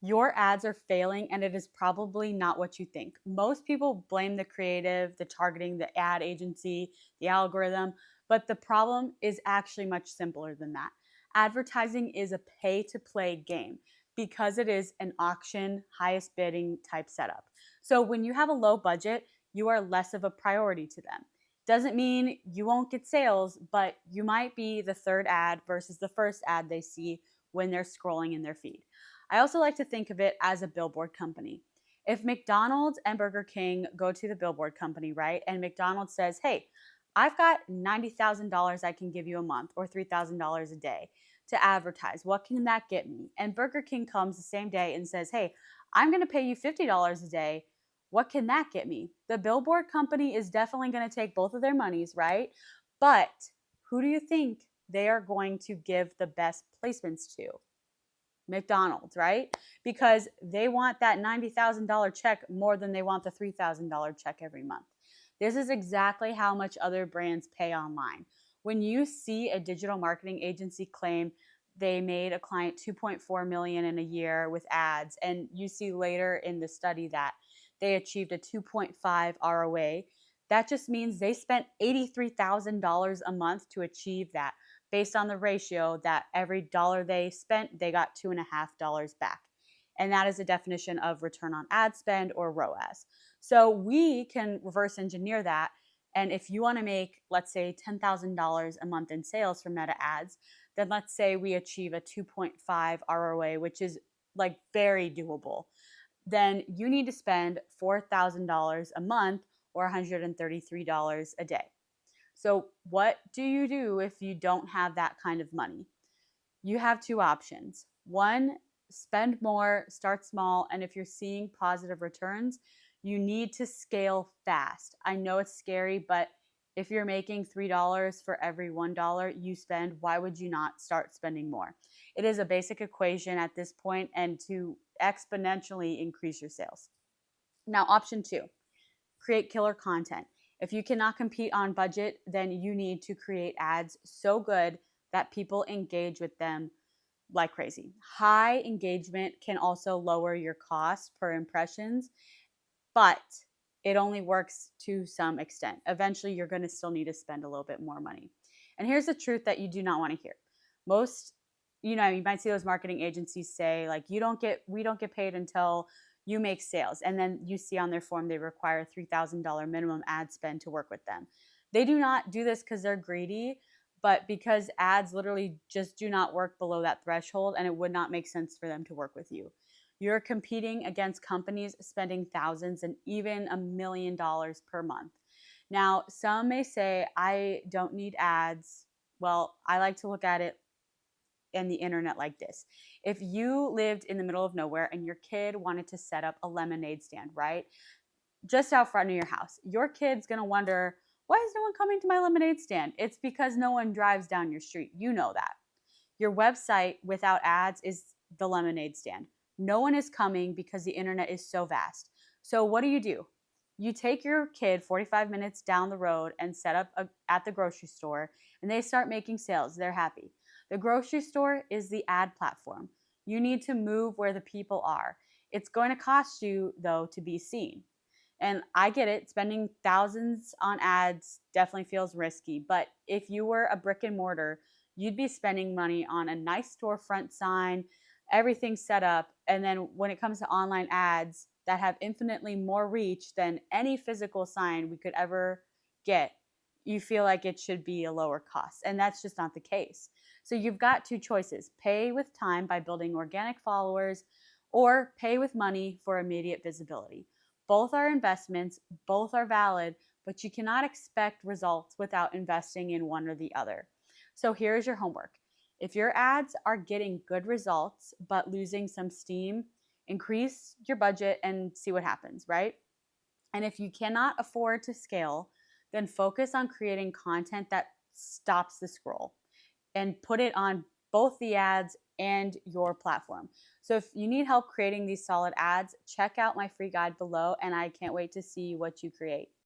Your ads are failing, and it is probably not what you think. Most people blame the creative, the targeting, the ad agency, the algorithm, but the problem is actually much simpler than that. Advertising is a pay to play game because it is an auction, highest bidding type setup. So when you have a low budget, you are less of a priority to them. Doesn't mean you won't get sales, but you might be the third ad versus the first ad they see when they're scrolling in their feed. I also like to think of it as a billboard company. If McDonald's and Burger King go to the billboard company, right, and McDonald's says, hey, I've got $90,000 I can give you a month or $3,000 a day to advertise. What can that get me? And Burger King comes the same day and says, hey, I'm going to pay you $50 a day. What can that get me? The billboard company is definitely going to take both of their monies, right? But who do you think they are going to give the best placements to? McDonald's, right? Because they want that $90,000 check more than they want the $3,000 check every month. This is exactly how much other brands pay online. When you see a digital marketing agency claim they made a client 2.4 million in a year with ads, and you see later in the study that they achieved a 2.5 ROA, that just means they spent $83,000 a month to achieve that, based on the ratio that every dollar they spent, they got $2.50 back. And that is a definition of return on ad spend, or ROAS. So we can reverse engineer that. And if you want to make, let's say, $10,000 a month in sales from Meta ads, then let's say we achieve a 2.5 ROA, which is like very doable. Then you need to spend $4,000 a month or $133 a day. So, what do you do if you don't have that kind of money? You have two options. One, spend more, start small, and if you're seeing positive returns, you need to scale fast. I know it's scary, but if you're making $3 for every $1 you spend, why would you not start spending more? It is a basic equation at this point, and to exponentially increase your sales. Now, option two, create killer content. If you cannot compete on budget, then you need to create ads so good that people engage with them like crazy. High engagement can also lower your cost per impressions, but it only works to some extent. Eventually, you're going to still need to spend a little bit more money. And here's the truth that you do not want to hear. Most, you might see those marketing agencies say, like, we don't get paid until you make sales. And then you see on their form they require $3,000 minimum ad spend to work with them. They do not do this because they're greedy, but because ads literally just do not work below that threshold, and it would not make sense for them to work with you. You're competing against companies spending thousands and even $1 million per month. Now, some may say, I don't need ads. Well, I like to look at it in the internet like this. If you lived in the middle of nowhere and your kid wanted to set up a lemonade stand, right? Just out front of your house, your kid's gonna wonder, why is no one coming to my lemonade stand? It's because no one drives down your street. You know that. Your website without ads is the lemonade stand. No one is coming because the internet is so vast. So, what do? You take your kid 45 minutes down the road and set up at the grocery store, and they start making sales. They're happy. The grocery store is the ad platform. You need to move where the people are. It's going to cost you, though, to be seen. And I get it, spending thousands on ads definitely feels risky. But if you were a brick and mortar, you'd be spending money on a nice storefront sign, everything set up. And then when it comes to online ads that have infinitely more reach than any physical sign we could ever get, you feel like it should be a lower cost. And that's just not the case. So you've got two choices: pay with time by building organic followers, or pay with money for immediate visibility. Both are investments, both are valid, but you cannot expect results without investing in one or the other. So here's your homework. If your ads are getting good results but losing some steam, increase your budget and see what happens, right? And if you cannot afford to scale, then focus on creating content that stops the scroll and put it on both the ads and your platform. So if you need help creating these solid ads, check out my free guide below, and I can't wait to see what you create.